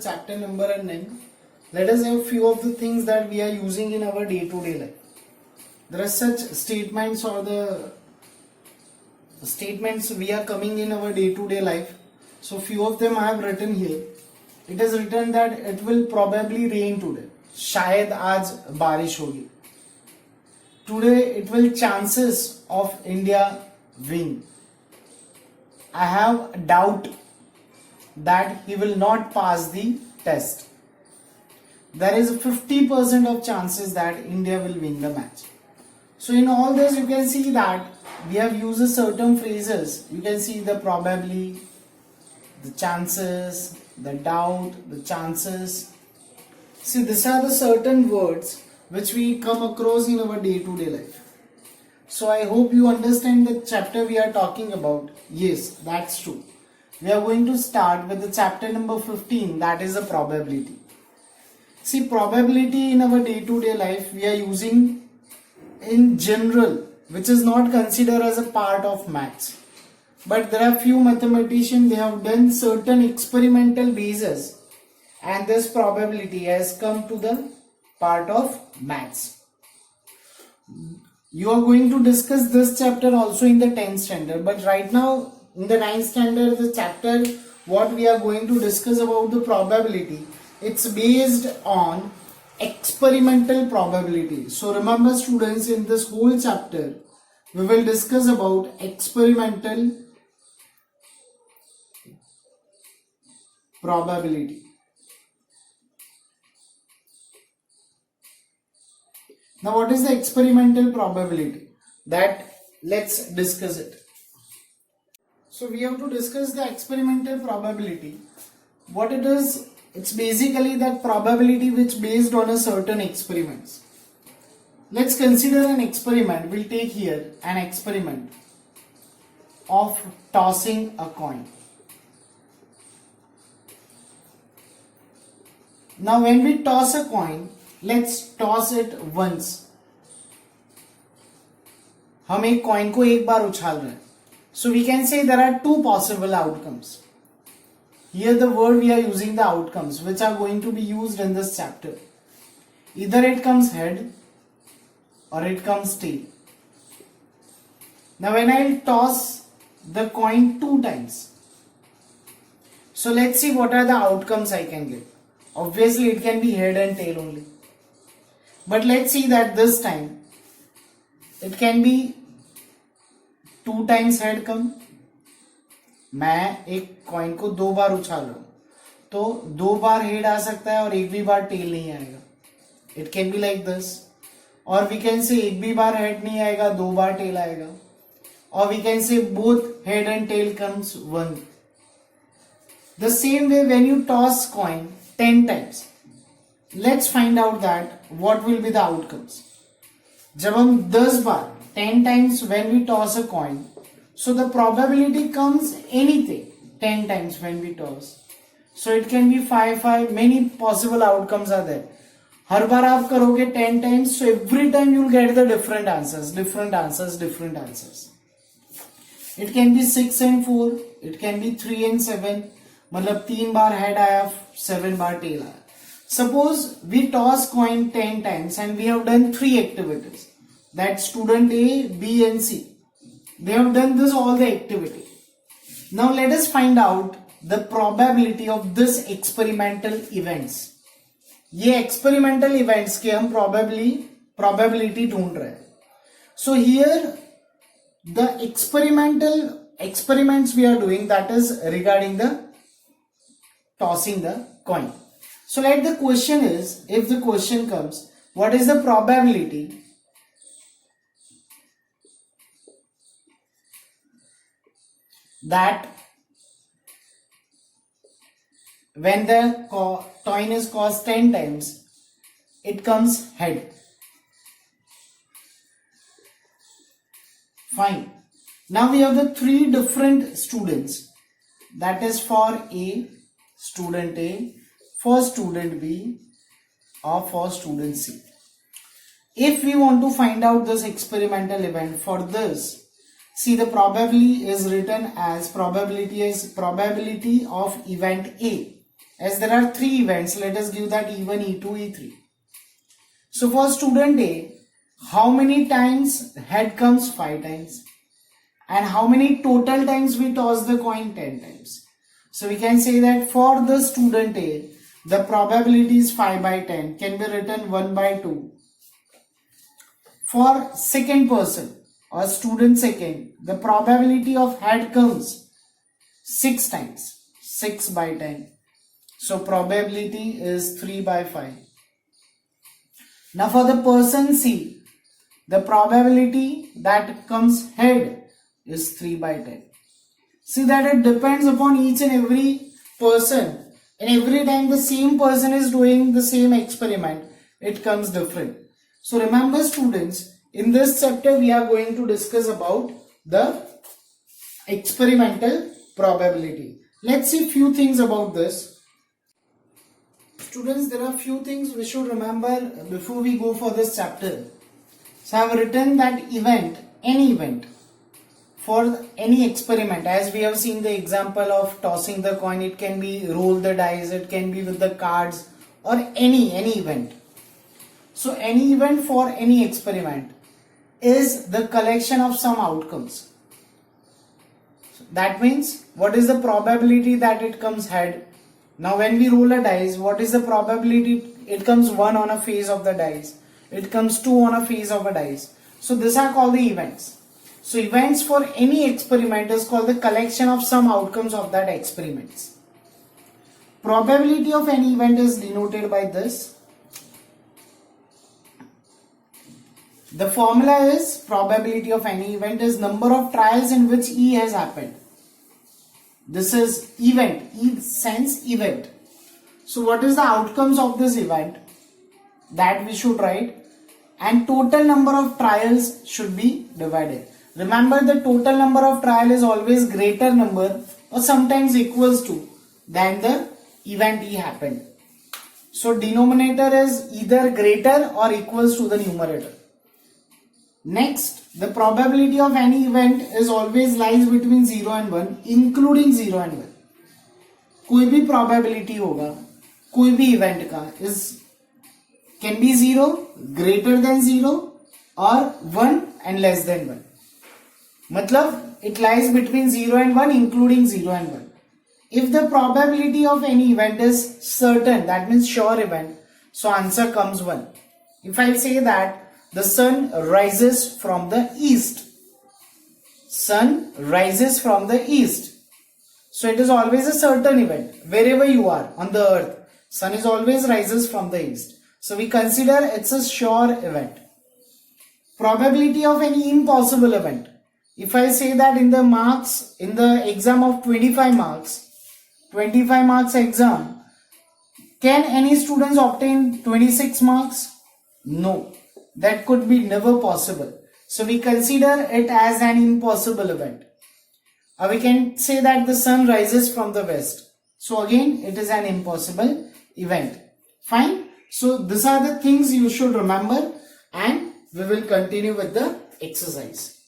the chapter number 9. Let us have few of the things that we are using in our day-to-day life. There are such statements or the statements we are coming in our day-to-day life. So few of them I have written here. It is written that it will probably rain today. शायद आज बारिश होगी. Today it will chances of India win. I have doubt that he will not pass the test. There is 50% of chances that India will win the match. So in all this you can see that we have used certain phrases. You can see the probably, the chances, the doubt, the chances. See, these are the certain words which we come across in our day-to-day life. So I hope you understand the chapter we are talking about. Yes, that's true. We are going to start with the chapter number 15, that is the probability. See, probability in our day-to-day life we are using in general, which is not considered as a part of maths. But there are few mathematicians, they have done certain experimental basis and this probability has come to the part of maths. You are going to discuss this chapter also in the 10th standard, but right now in the 9th standard, the chapter what we are going to discuss about the probability, it's based on experimental probability. So remember students, in this whole chapter we will discuss about experimental probability. Now what is the experimental probability? That let's discuss it. So we have to discuss the experimental probability. What it is, it's basically that probability which based on a certain experiments. Let's consider an experiment. We'll take here an experiment of tossing a coin. Now when we toss a coin, let's toss it once. हम एक coin को एक बार उछाल रहे हैं. So we can say there are two possible outcomes. Here the word we are using the outcomes which are going to be used in this chapter. Either it comes head or it comes tail. Now when I toss the coin 2 times, so let's see what are the outcomes I can get. Obviously it can be head and tail only. But let's see that this time it can be 2 times head come. मैं एक coin को 2 बार उछाल रहा हूं तो 2 बार head आ सकता है और एक भी बार टेल नहीं आएगा. It can be like this. और वी कैन से एक भी बार हेड नहीं आएगा, 2 बार टेल आएगा. और we can say both head and tail comes 1. The same way when you toss coin 10 times, let's find out that what will be the outcomes. जब हम 10 बार 10 times when we toss a coin, so the probability comes anything 10 times when we toss. So it can be 5, many possible outcomes are there. हर बार आप करोगे 10 times, so every time you will get the different answers. It can be 6 and 4, it can be 3 and 7. मतलब 3 बार head आया, 7 बार tail आया. Suppose we toss coin 10 times and we have done 3 activities. That student A, B and C. They have done this all the activity. Now let us find out the probability of this experimental events. ये experimental events के हम probability ढूंढ रहे हैं. So here the experiments we are doing, that is regarding the tossing the coin. So let the question is, if the question comes, what is the probability that when the coin is tossed 10 times, it comes head? Fine. Now we have the 3 different students. That is for A, student A, for student B, or for student C. If we want to find out this experimental event, for this, see, the probability is written as probability of event A As there are 3 events, let us give that E1, E2, E3. So for student A, how many times head comes? 5 times. And how many total times we toss the coin? 10 times. So we can say that for the student A, the probability is 5 by 10, can be written 1 by 2. For second person or student second, the probability of head comes 6 times, 6 by 10. So probability is 3 by 5. Now for the person C, the probability that comes head is 3 by 10. See that it depends upon each and every person, and every time the same person is doing the same experiment, it comes different. So remember students, in this chapter we are going to discuss about the experimental probability. Let's see few things about this. Students, there are few things we should remember before we go for this chapter. So I have written that event, any event, for any experiment, as we have seen the example of tossing the coin, it can be roll the dice, it can be with the cards, or any event. So any event for any experiment is the collection of some outcomes. So that means what is the probability that it comes head? Now when we roll a dice, what is the probability? It comes 1 on a face of the dice, it comes 2 on a face of a dice. So these are called the events. So events for any experiment is called the collection of some outcomes of that experiments. Probability of any event is denoted by this. The formula is probability of any event is number of trials in which E has happened. This is event, E sense event. So what is the outcomes of this event? That we should write, and total number of trials should be divided. Remember, the total number of trial is always greater number or sometimes equals to than the event E happened. So denominator is either greater or equals to the numerator. Next, the probability of any event is always lies between 0 and 1, including 0 and 1. कोई भी probability होगा, कोई भी event का is can be 0, greater than 0 or 1 and less than 1. मतलब it lies between 0 and 1, including 0 and 1. If the probability of any event is certain, that means sure event, so answer comes 1. If I say that the sun rises from the east, sun rises from the east, so it is always a certain event. Wherever you are on the earth, sun is always rises from the east. So we consider it's a sure event. Probability of any impossible event. If I say that in the marks, in the exam of 25 marks exam, can any students obtain 26 marks? No, that could be never possible. So we consider it as an impossible event. We can say that the sun rises from the west. So again, it is an impossible event. Fine. So these are the things you should remember, and we will continue with the exercise.